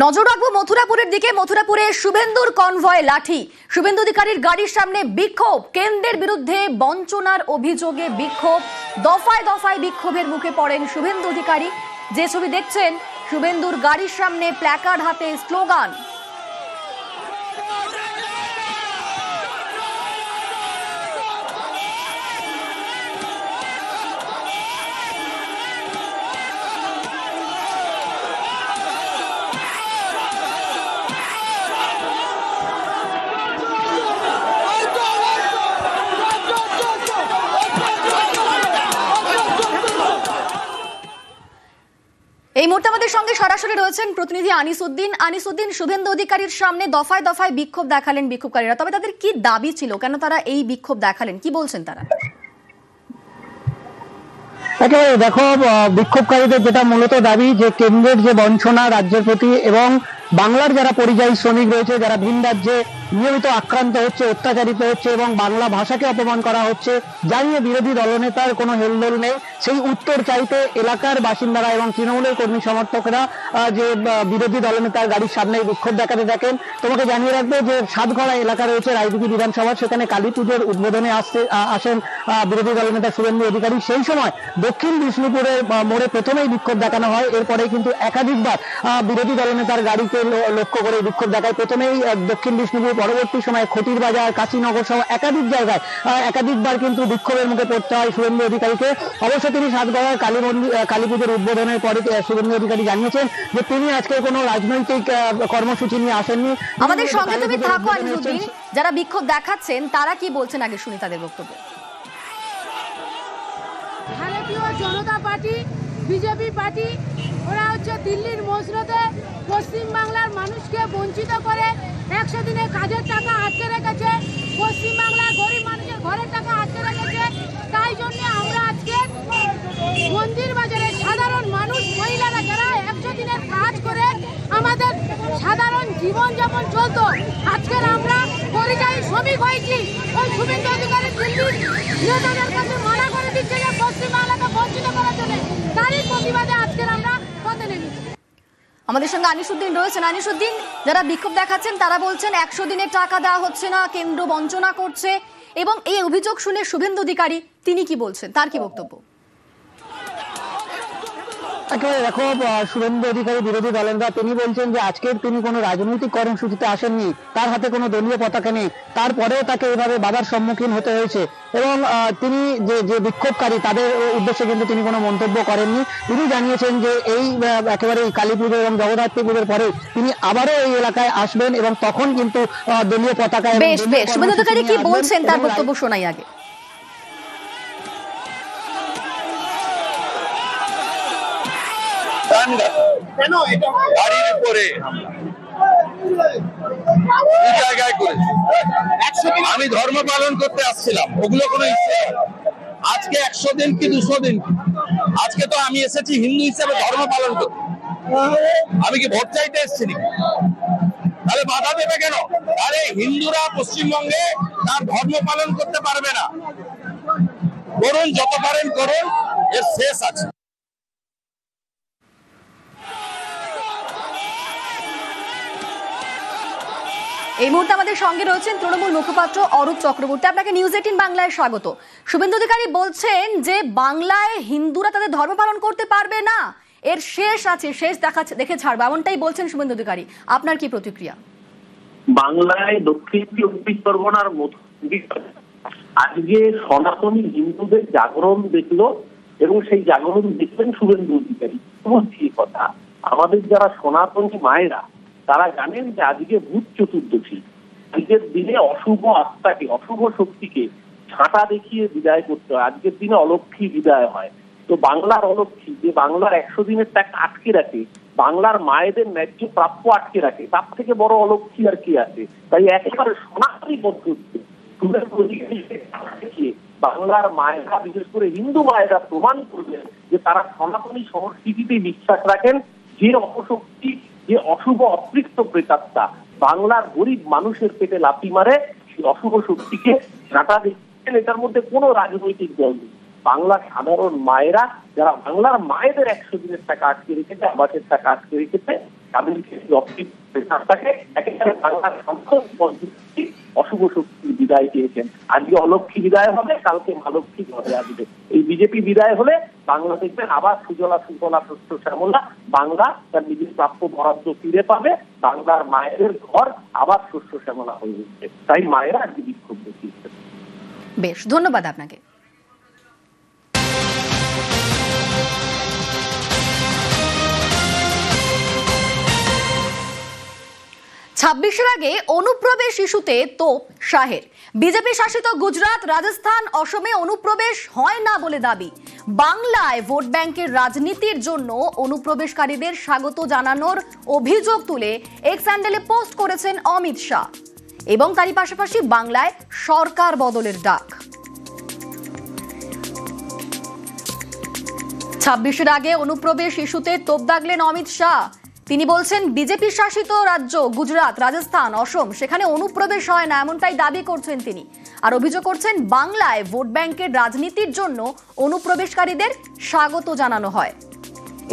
নজর রাখবো মথুরাপুরের দিকে। মথুরাপুরে শুভেন্দুর কনভয় লাঠি, শুভেন্দু অধিকারীর গাড়ির সামনে বিক্ষোভ, কেন্দ্রের বিরুদ্ধে বঞ্চনার অভিযোগে বিক্ষোভ, দফায় দফায় বিক্ষোভের মুখে পড়েন শুভেন্দু অধিকারী। যে ছবি দেখছেন, শুভেন্দুর গাড়ির সামনে প্ল্যাকার্ড হাতে স্লোগান। এই মুহূর্তে আমাদের সঙ্গে সরাসরি রয়েছেন প্রতিনিধি আনিসউদ্দিন। আনিসউদ্দিন, শুভেন্দু অধিকারীর সামনে দফায় দফায় বিক্ষোভ দেখালেন বিক্ষোভকারীরা, তবে তাদের কি দাবি ছিল, কেন তারা এই বিক্ষোভ দেখালেন, কি বলছেন তারা? দেখো, বিক্ষোভকারীদের যেটা মূলত দাবি যে কেন্দ্রের যে বঞ্চনা রাজ্যের প্রতি এবং বাংলার যারা পরিযায়ী শ্রমিক রয়েছে, যারা ভিন রাজ্যে নিয়মিত আক্রান্ত হচ্ছে, অত্যাচারিত হচ্ছে এবং বাংলা ভাষাকে অপমান করা হচ্ছে, জানিয়ে বিরোধী দলনেতার কোনো হেলদোল নেই। সেই উত্তর চাইতে এলাকার বাসিন্দারা এবং তৃণমূলের কর্মী সমর্থকরা যে বিরোধী দলনেতার গাড়ির সামনে বিক্ষোভ দেখাতে থাকেন। তোমাকে জানিয়ে রাখবো যে সাতঘড়া এলাকা রয়েছে রায়দিঘি বিধানসভা, সেখানে কালী পুজোর উদ্বোধনে আসেন বিরোধী দলনেতা শুভেন্দু অধিকারী। সেই সময় দক্ষিণ বিষ্ণুপুরের মোড়ে প্রথমেই বিক্ষোভ দেখানো হয়, এরপরে কিন্তু একাধিকবার বিরোধী দলনেতার গাড়িকে লক্ষ্য করে বিক্ষোভ দেখায়। প্রথমেই দক্ষিণ বিষ্ণুপুর, পরবর্তী সময়ে খতির বাজার, কাশীনগর সহ একাধিক জায়গায় একাধিকবার কিন্তু বিক্ষোভের মুখে পড়তে হয় শুভেন্দু অধিকারীকে। অবশ্য তিনি সাতগড়ার কালী পুজোর উদ্বোধনের পরে শুভেন্দু অধিকারী জানিয়েছেন যে তিনি আজকে কোনো রাজনৈতিক কর্মসূচি নিয়ে আসেননি। আমাদের সঙ্গে তুমি থাকো আনিসউদ্দিন। যারা বিক্ষোভ দেখাচ্ছেন তারা কি বলছেন, আগে শুনি তাদের বক্তব্য। ভারতীয় জনতা পার্টি, বিজেপি পার্টি, ওরা হচ্ছে দিল্লির মসনদে পশ্চিমবাংলার মানুষকে বঞ্চিত করে 100 দিনের কাজের টাকা আটকে রেখেছে, পশ্চিমবাংলার গরিব মানুষের ঘরের টাকা আটকে রেখেছে। তাই জন্য আমরা আজকে মন্দির বাজারে সাধারণ মানুষ, মহিলারা যারা 100 দিনের কাজ করে আমাদের সাধারণ জীবনযাপন চলতো, আজকের আমরা পরিযায়ী শ্রমিক হয়েছি। ওই শুভেন্দু অধিকারী দিল্লির নেতাদের কাছে মানা করে দিচ্ছে যে পশ্চিমবাংলাকে বঞ্চিত করার জন্য, তারই প্রতিবাদে আজকের আমরা পথে নেমেছি। আমাদের সঙ্গে আনিসউদ্দিন রয়েছেন। আনিসউদ্দিন, যারা বিক্ষোভ দেখাচ্ছেন তারা বলছেন 100 দিনের টাকা দেওয়া হচ্ছে না, কেন্দ্র বঞ্চনা করছে, এবং এই অভিযোগ শুনে শুভেন্দু অধিকারী তিনি কি বলছেন, তার কি বক্তব্য? দেখো, শুভেন্দু অধিকারী বিরোধী দলনেতা, তিনি বলছেন যে আজকের তিনি কোনো রাজনৈতিক কর্মসূচিতে আসেননি, তার হাতে কোনো দলীয় পতাকা নেই, তারপরেও তাকে এভাবে বাধার সম্মুখীন হতে হয়েছে এবং তিনি যে বিক্ষোভকারী তাদের উদ্দেশ্যে কিন্তু তিনি কোনো মন্তব্য করেননি। তিনি জানিয়েছেন যে এই একেবারে কালী পুজো এবং জগদ্ধাত্রী পুজোর পরে তিনি আবারও এই এলাকায় আসবেন এবং তখন কিন্তু দলীয় পতাকা। বেশ বেশ, শুভেন্দু অধিকারী কি বলছেন তার বক্তব্য শোনাই আগে। গাড়ির উপরে জায়গায় করেছে, আমি ধর্ম পালন করতে আসছিলাম, ওগুলো কোনো ইচ্ছে। আজকে 100 দিন কি 200 দিন, আজকে তো আমি এসেছি হিন্দু হিসেবে ধর্ম পালন করতে। আমি কি ভোট চাইতে এসেছি? তাহলে বাধা দেবে কেন? আরে হিন্দুরা পশ্চিমবঙ্গে তার ধর্ম পালন করতে পারবে না। করুন, যত পারেন করুন, এর শেষ আছে। এই মুহূর্তে আমাদের সঙ্গে রয়েছেন তৃণমূল মুখপাত্র অরূপ চক্রবর্তী। আপনাকে নিউজ 18 বাংলায় স্বাগত। শুভেন্দু অধিকারী বলছেন যে বাংলায় হিন্দুরা তাদের ধর্ম পালন করতে পারবে না, এর শেষ আছে, শেষ দেখে ছাড়বে, এমনটাই বলছেন শুভেন্দু অধিকারী। আপনার কি প্রতিক্রিয়া? বাংলায় দক্ষিণ 24 পরগনার মতো আজকে সনাতনী হিন্দুদের জাগরণ দেখলো এবং সেই জাগরণ দেখলেন শুভেন্দু অধিকারী। বলছি কথা, আমাদের যারা সনাতনী মায়েরা তারা জানেন যে আজকে ভূত চতুর্দশী, আজকের দিনে অশুভ আত্মাকে, অশুভ শক্তিকে ছাঁটা দেখিয়ে বিদায় করতে হয়। আজকের দিনে অলক্ষী বিদায় হয়। তো বাংলার অলক্ষী যে বাংলার 100 দিনের টাকা আটকে রাখে, বাংলার মায়েদের ন্যায্য প্রাপ্য আটকে রাখে, তার থেকে বড় অলক্ষী আর কি আছে? তাই একেবারে সনাতনী পদ্ধতিতে বাংলার মায়েরা, বিশেষ করে হিন্দু মায়েরা প্রমাণ করবেন যে তারা সনাতনী সংস্কৃতিতে বিশ্বাস রাখেন। যে অপশক্তি, যে অশুভ অতৃপ্ত প্রেতাত্মা বাংলার গরিব মানুষের পেটে লাথি মারে, সেই অশুভ শক্তিকে ছাঁটা দিচ্ছেন। এটার মধ্যে কোনো রাজনৈতিক দল নেই। বাংলার সাধারণ মায়েরা যারা বাংলার মায়েদের 100 দিনের টাকা আটকে রেখেছে, আবাসের টাকা আটকে রেখেছে, তাদেরকে একেবারে বাংলার সম্পদ পদ্ধতি অশুভ শক্তি বিদায় দিয়েছেন। আজকে অলক্ষী বিদায় হবে, কালকে মালক্ষী ঘরে আসবে। এই বিজেপি বিদায় হলে বাংলা দেখবেন আবার সুজলা সুফলা শস্য শ্যামলা, বাংলা তার নিজের প্রাপ্য বরাদ্দ ফিরে পাবে, বাংলার মায়েদের ঘর আবার শস্য শ্যামলা হয়ে উঠবে। তাই মায়েরা আজকে বিক্ষোভ দেখিয়েছে। বেশ, ধন্যবাদ আপনাকে। 26-এর আগে অনুপ্রবেশ ইস্যুতে তোপ শাহের। বিজেপি শাসিত গুজরাট, রাজস্থান, অসমে অনুপ্রবেশ হয় না বলে দাবি। বাংলায় ভোট ব্যাংকের রাজনীতির জন্য অনুপ্রবেশকারীদের স্বাগত জানানোর অভিযোগ তুলে এক্স হ্যান্ডেলে পোস্ট করেছেন অমিত শাহ এবং তারই পাশাপাশি বাংলায় সরকার বদলের ডাক। 26-এর আগে অনুপ্রবেশ ইস্যুতে তোপ দাগলেন অমিত শাহ। তিনি বলছেন বিজেপি শাসিত রাজ্য গুজরাট, রাজস্থান, অসম সেখানে অনুপ্রবেশ হয় না, এমনটাই দাবি করছেন তিনি। আর অভিযোগ করছেন বাংলায় ভোট ব্যাংকের রাজনীতির জন্য অনুপ্রবেশকারীদের স্বাগত জানানো হয়।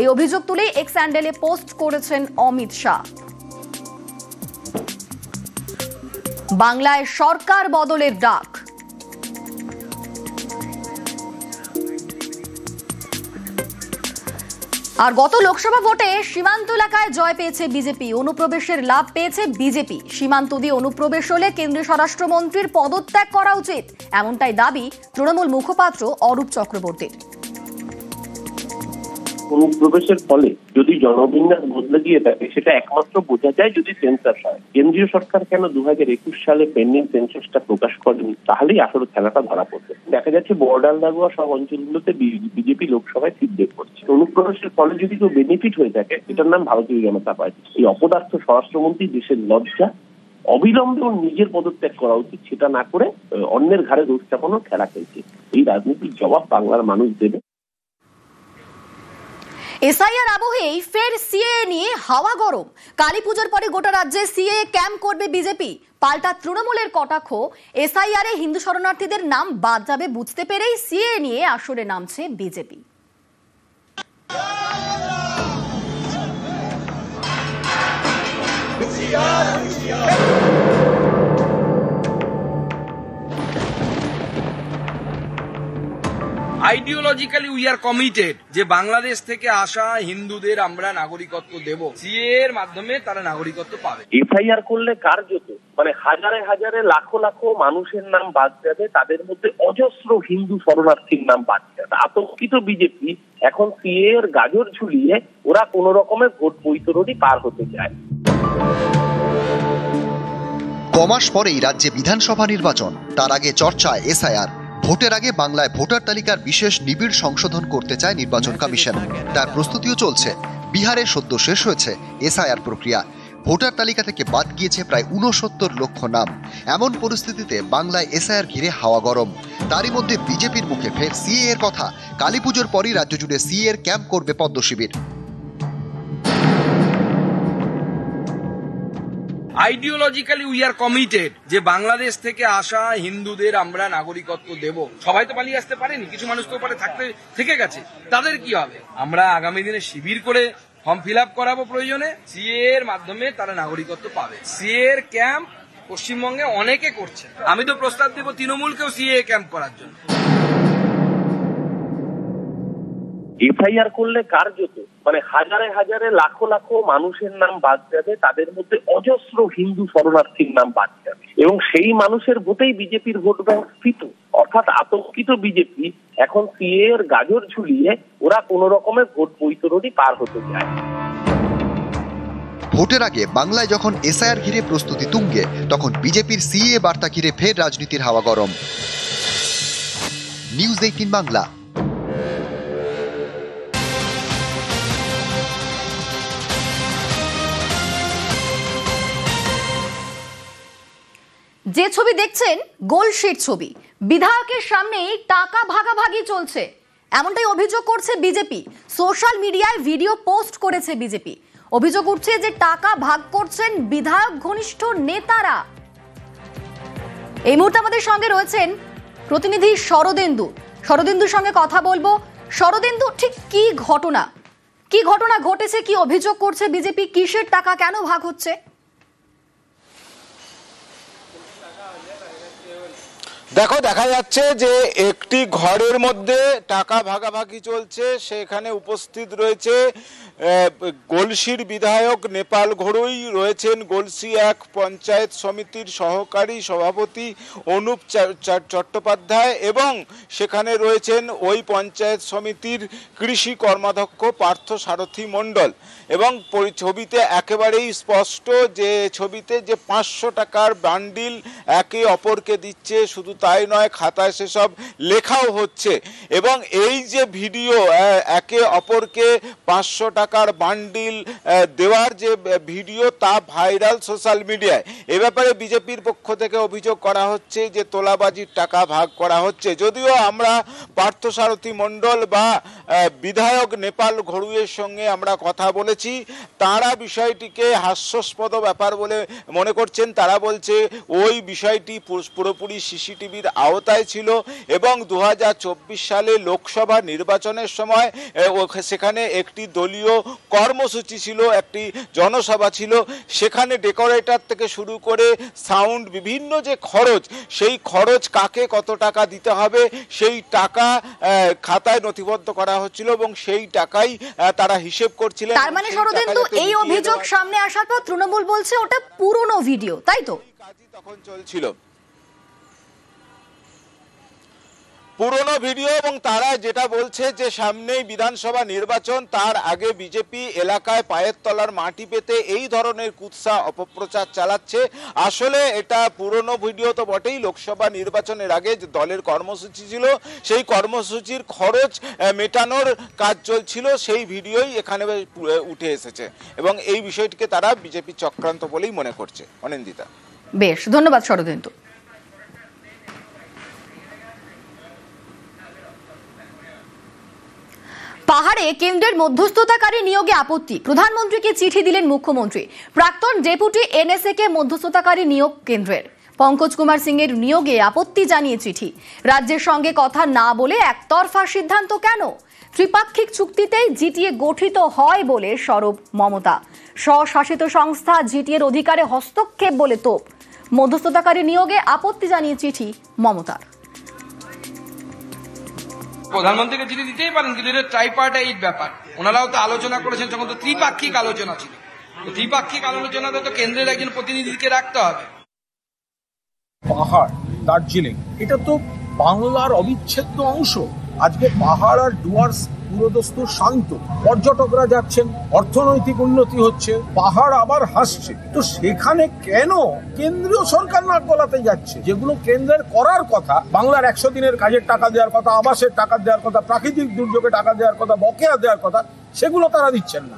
এই অভিযোগ তুলে এক্স হ্যান্ডেলে পোস্ট করেছেন অমিত শাহ। বাংলায় সরকার বদলের ডাক। আর গত লোকসভা ভোটে সীমান্ত এলাকায় জয় পেয়েছে বিজেপি, অনুপ্রবেশের লাভ পেয়েছে বিজেপি। সীমান্ত দিয়ে অনুপ্রবেশ হলে কেন্দ্রীয় স্বরাষ্ট্রমন্ত্রীর পদত্যাগ করা উচিত, এমনটাই দাবি তৃণমূল মুখপাত্র অরূপ চক্রবর্তীর। অনুপ্রবেশের ফলে যদি জনবিন্যাস বদলে গিয়ে থাকে সেটা একমাত্র বোঝা যায় যদি সেন্সাস হয়। কেন্দ্রীয় সরকার কেন 2021 সালে পেন্ডিং সেন্সাসটা প্রকাশ করেনি, তাহলেই আসলে খেলাটা ধরা পড়বে। দেখা যাচ্ছে বর্ডার লাগোয়া সব অঞ্চলগুলোতে বিজেপি লোকসভায় সিট বের করছে। অনুপ্রবেশের ফলে যদি কেউ বেনিফিট হয়ে থাকে এটার নাম ভারতীয় জনতা পার্টি। এই অপদার্থ স্বরাষ্ট্রমন্ত্রী দেশের লজ্জা, অবিলম্বে ওর নিজের পদত্যাগ করা উচিত, সেটা না করে অন্যের ঘাড়ে দোষ চাপানোর খেলা খেলছে। এই রাজনীতির জবাব বাংলার মানুষ দেবে। এসআইআর আবহেই ফের সিএএ নিয়ে হাওয়া গরম। কালী পুজোর পরে গোটা রাজ্যে সিএএ ক্যাম্প করবে বিজেপি। পাল্টা তৃণমূলের কটাক্ষ, এসআইআর এ হিন্দু শরণার্থীদের নাম বাদ যাবে বুঝতে পেরেই সিএএ নিয়ে আসরে নামছে BJP. Ideologically we are committed যে বাংলাদেশ থেকে আসা হিন্দুদের আমরা নাগরিকত্ব দেব, সিএএ এর মাধ্যমে তারা নাগরিকত্ব পাবে। এফআইআর করলে কার্যত হাজারে হাজারে লাখো লাখো মানুষের নাম বাদ যাবে, তাদের মধ্যে অজস্র হিন্দু শরণার্থীর নাম বাদ যাবে। আতঙ্কিত বিজেপি এখন সিএএ এর গাজর ঝুলিয়ে ওরা কোন রকমের ভোট বৈতরণী পার হতে চায়। কমাস পরেই রাজ্যে বিধানসভা নির্বাচন, তার আগে চর্চায় এসআইআর। ভোটের আগে বাংলায় ভোটার তালিকার বিশেষ নিবিড় সংশোধন করতে চায় নির্বাচন কমিশন, তার প্রস্তুতিও চলছে। বিহারে সদ্য শেষ হয়েছে এসআইআর প্রক্রিয়া, ভোটার তালিকা থেকে বাদ গিয়েছে প্রায় 69 লক্ষ নাম। এমন পরিস্থিতিতে বাংলায় এসআইআর ঘিরে হাওয়া গরম। তারই মধ্যে বিজেপির মুখে ফের সিএএ এর কথা। কালী পুজোর পরই রাজ্য জুড়ে সিএএ এর ক্যাম্প করবে পদ্ম শিবির। আইডিওলজিক্যালি উই আর কমিটেড যে বাংলাদেশ থেকে আসা হিন্দুদের আমরা নাগরিকত্ব দেব। সবাই তো পালিয়ে আসতে পারেনি, কিছু মানুষ তো পারে থাকতে থেকে গেছে, তাদের কি হবে? আমরা আগামী দিনে শিবির করে ফর্ম ফিল আপ করাবো, প্রয়োজনে সিএএ এর মাধ্যমে তারা নাগরিকত্ব পাবে। সিএএ এর ক্যাম্প পশ্চিমবঙ্গে অনেকে করছে, আমি তো প্রস্তাব দেব তৃণমূলকেও সিএএ ক্যাম্প করার জন্য। এফআইআর করলে কার্যত হাজারে হাজারে লাখো লাখো মানুষের নাম বাদ যাবে, তাদের মধ্যে অজস্র হিন্দু শরণার্থীর নাম বাদ যাবে এবং সেই মানুষের ভোটেই বিজেপির ভোট ব্যাংক স্ফীত। অর্থাৎ আতঙ্কিত বিজেপি এখন সিএএ এর গাজর ঝুলিয়ে ওরা কোন রকমের ভোট বৈতরণী পার হতে চায়। ভোটের আগে বাংলায় যখন এসআইআর ঘিরে প্রস্তুতি তুঙ্গে, তখন বিজেপির সিএএ বার্তা ঘিরে ফের রাজনীতির হাওয়া গরম। নিউজ 18 বাংলা। যে ছবি দেখছেন গোলশিট ছবি। বিধায়কের সামনেই টাকা ভাগাভাগি চলছে, এমনটাই অভিযোগ করছে বিজেপি। সোশ্যাল মিডিয়ায় ভিডিও পোস্ট করেছে বিজেপি। অভিযোগ উঠছে যে টাকা ভাগ করছেন বিধায়ক ঘনিষ্ঠ নেতারা। এই মুহূর্তে আমাদের সঙ্গে রয়েছেন প্রতিনিধি শরদিন্দুর সঙ্গে কথা বলবো। শরদিন্দু, ঠিক কি ঘটনা ঘটেছে, কি অভিযোগ করছে বিজেপি, কিসের টাকা কেন ভাগ হচ্ছে? দেখো, দেখা যাচ্ছে যে একটি ঘরের মধ্যে টাকা ভাগাভাগি চলছে। সেখানে উপস্থিত রয়েছে গলসির বিধায়ক নেপাল ঘড়ুই, রয়েছেন গলসি 1 পঞ্চায়েত সমিতির সহকারী সভাপতি অনুপ চট্টোপাধ্যায়, এবং সেখানে রয়েছেন ওই পঞ্চায়েত সমিতির কৃষি কর্মাধ্যক্ষ পার্থ সারথী মণ্ডল। এবং ছবিতে একেবারেই স্পষ্ট যে ছবিতে যে 500 টাকার বান্ডিল একে অপরকে দিচ্ছে, শুধু তাই নয়, খাতায় সেসব লেখাও হচ্ছে। এবং এই যে ভিডিও, একে অপরকে 500 টাকার বান্ডিল দেওয়ার যে ভিডিও, তা ভাইরাল সোশ্যাল মিডিয়ায়। এ ব্যাপারে বিজেপির পক্ষ থেকে অভিযোগ করা হচ্ছে যে তোলাবাজির টাকা ভাগ করা হচ্ছে। যদিও আমরা পার্থসারথী মণ্ডল বা বিধায়ক নেপাল ঘড়ুইয়ের সঙ্গে আমরা কথা বলেছি, তারা বিষয়টিকে হাস্যাস্পদ ব্যাপার বলে মনে করছেন। তারা বলছে ওই বিষয়টি পুরোপুরি সিসিটিভির আওতায় ছিল এবং 2024 সালে লোকসভা নির্বাচনের সময় সেখানে একটি দলীয় কর্মসূচি ছিল, একটি জনসভা ছিল। সেখানে ডেকোরেটর থেকে শুরু করে সাউন্ড, বিভিন্ন যে খরচ, সেই খরচ কাকে কত টাকা দিতে হবে সেই টাকা খাতায় নথিবদ্ধ করা হচ্ছিল এবং সেই টাকাই তারা হিসেব করছিলেন। তার মানে শরদিন্দু, এই অভিযোগ সামনে আসার পর তৃণমূল বলছে ওটা পুরনো ভিডিও, তাই তো? কাজই তখন চলছিল, পুরনো ভিডিও। এবং তারা যেটা বলছে যে সামনেই বিধানসভা নির্বাচন, তার আগে বিজেপি এলাকায় পায়ের তলার মাটি পেতে এই ধরনের কুৎসা অপপ্রচার চালাচ্ছে। আসলে এটা পুরনো ভিডিও তো বটেই, লোকসভা নির্বাচনের আগে যে দলের কর্মসূচি ছিল, সেই কর্মসূচির খরচ মেটানোর কাজ চলছিল, সেই ভিডিওই এখানে উঠে এসেছে এবং এই বিষয়টিকে তারা বিজেপি চক্রান্ত বলেই মনে করছে। অনিন্দিতা, বেশ, ধন্যবাদ শরদিন্দু। পাহাড়ে কেন্দ্রের মধ্যস্থতাকারী নিয়োগে আপত্তি, প্রধানমন্ত্রীকে চিঠি দিলেন মুখ্যমন্ত্রী। প্রাক্তন ডেপুটি এনএসএ কে মধ্যস্থতাকারী নিয়োগ কেন্দ্রের। পঙ্কজ কুমার সিং এর নিয়োগে আপত্তি জানিয়ে চিঠি। রাজ্যের সঙ্গে কথা না বলে একতরফা সিদ্ধান্ত কেন? ত্রিপাক্ষিক চুক্তিতেই জিটিএ গঠিত হয় বলে সরব মমতা। স্বশাসিত সংস্থা জিটিএর অধিকারে হস্তক্ষেপ বলে তোপ। মধ্যস্থতাকারী নিয়োগে আপত্তি জানিয়ে চিঠি মমতার। প্রধানমন্ত্রীকে চিঠি দিতেই পারেন, কিন্তু এটা ট্রাইপার্টাইট ব্যাপার। ওনারাও তো আলোচনা করেছেন, যখন তো ত্রিপাক্ষিক আলোচনা ছিল। ত্রিপাক্ষিক আলোচনাতে তো কেন্দ্রের একজন প্রতিনিধিকে রাখতে হবে। পাহাড়, দার্জিলিং, এটা তো বাংলার অবিচ্ছেদ্য অংশ। আজকে পাহাড় আর ডুয়ার্স পুরোদস্তুর শান্ত, পর্যটকরা যাচ্ছেন, অর্থনৈতিক উন্নতি হচ্ছে, পাহাড় আবার হাসছে। তো সেখানে কেন কেন্দ্রীয় সরকার নাক গলাতে যাচ্ছে? যেগুলো কেন্দ্রের করার কথা, বাংলার 100 দিনের কাজের টাকা দেওয়ার কথা, আবাসের টাকা দেওয়ার কথা, প্রাকৃতিক দুর্যোগে টাকা দেওয়ার কথা, বকেয়া দেওয়ার কথা, সেগুলো তারা দিচ্ছেন না।